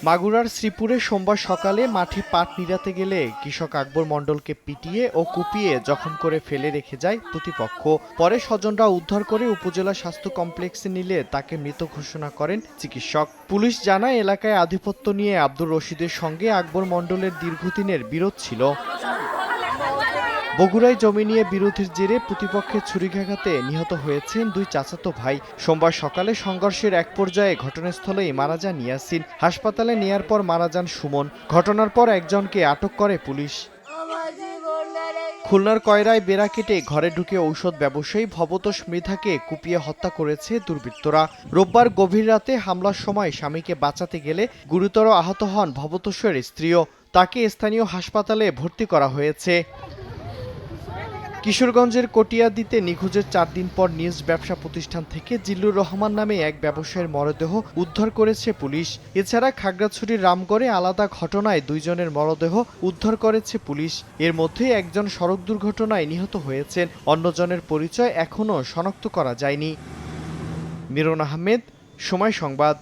মাগুরার শ্রীপুরে সোমবার সকালে মাঠে পাট নিড়াতে গেলে কৃষক আকবর মণ্ডলকে পিটিয়ে ও কুপিয়ে জখম করে ফেলে রেখে যায় প্রতিপক্ষ। পরে স্বজনরা উদ্ধার করে উপজেলা স্বাস্থ্য কমপ্লেক্সে নিলে তাকে মৃত ঘোষণা করেন চিকিৎসক। পুলিশ জানায়, এলাকায় আধিপত্য নিয়ে আব্দুর রশিদের সঙ্গে আকবর মণ্ডলের দীর্ঘদিনের বিরোধ ছিল। বগুড়ায় জমি নিয়ে বিরোধের জেরে প্রতিপক্ষের ছুরিকাঘাতে নিহত হয়েছেন দুই চাচাতো ভাই। সোমবার সকালে সংঘর্ষের এক পর্যায়ে ঘটনাস্থলেই মারা যান ইয়াসিন। হাসপাতালে নেয়ার পর মারা যান সুমন। ঘটনার পর একজনকে আটক করে পুলিশ। খুলনার কয়রায় বেড়া কেটে ঘরে ঢুকে ঔষধ ব্যবসায়ী ভবতোষ মৃধাকে কুপিয়ে হত্যা করেছে দুর্বৃত্তরা। রোববার গভীর রাতে হামলার সময় স্বামীকে বাঁচাতে গেলে গুরুতর আহত হন ভবতোষের স্ত্রীও। তাকে স্থানীয় হাসপাতালে ভর্তি করা হয়েছে। কিশোরগঞ্জের কটিয়াদীতে নিখোঁজের 4 দিন পর নিজ ব্যবসা প্রতিষ্ঠান থেকে জিল্লুর রহমান নামে এক ব্যবসায়ীর মরদেহ উদ্ধার করেছে পুলিশ। এছাড়া খাগড়াছড়ির রামগড়ে আলাদা ঘটনায় 2 জনের মরদেহ উদ্ধার করেছে পুলিশ। এর মধ্যে একজন সড়ক দুর্ঘটনায় নিহত হয়েছেন, অন্যজনের পরিচয় এখনও শনাক্ত করা যায়নি। মিরন আহমেদ, সময় সংবাদ।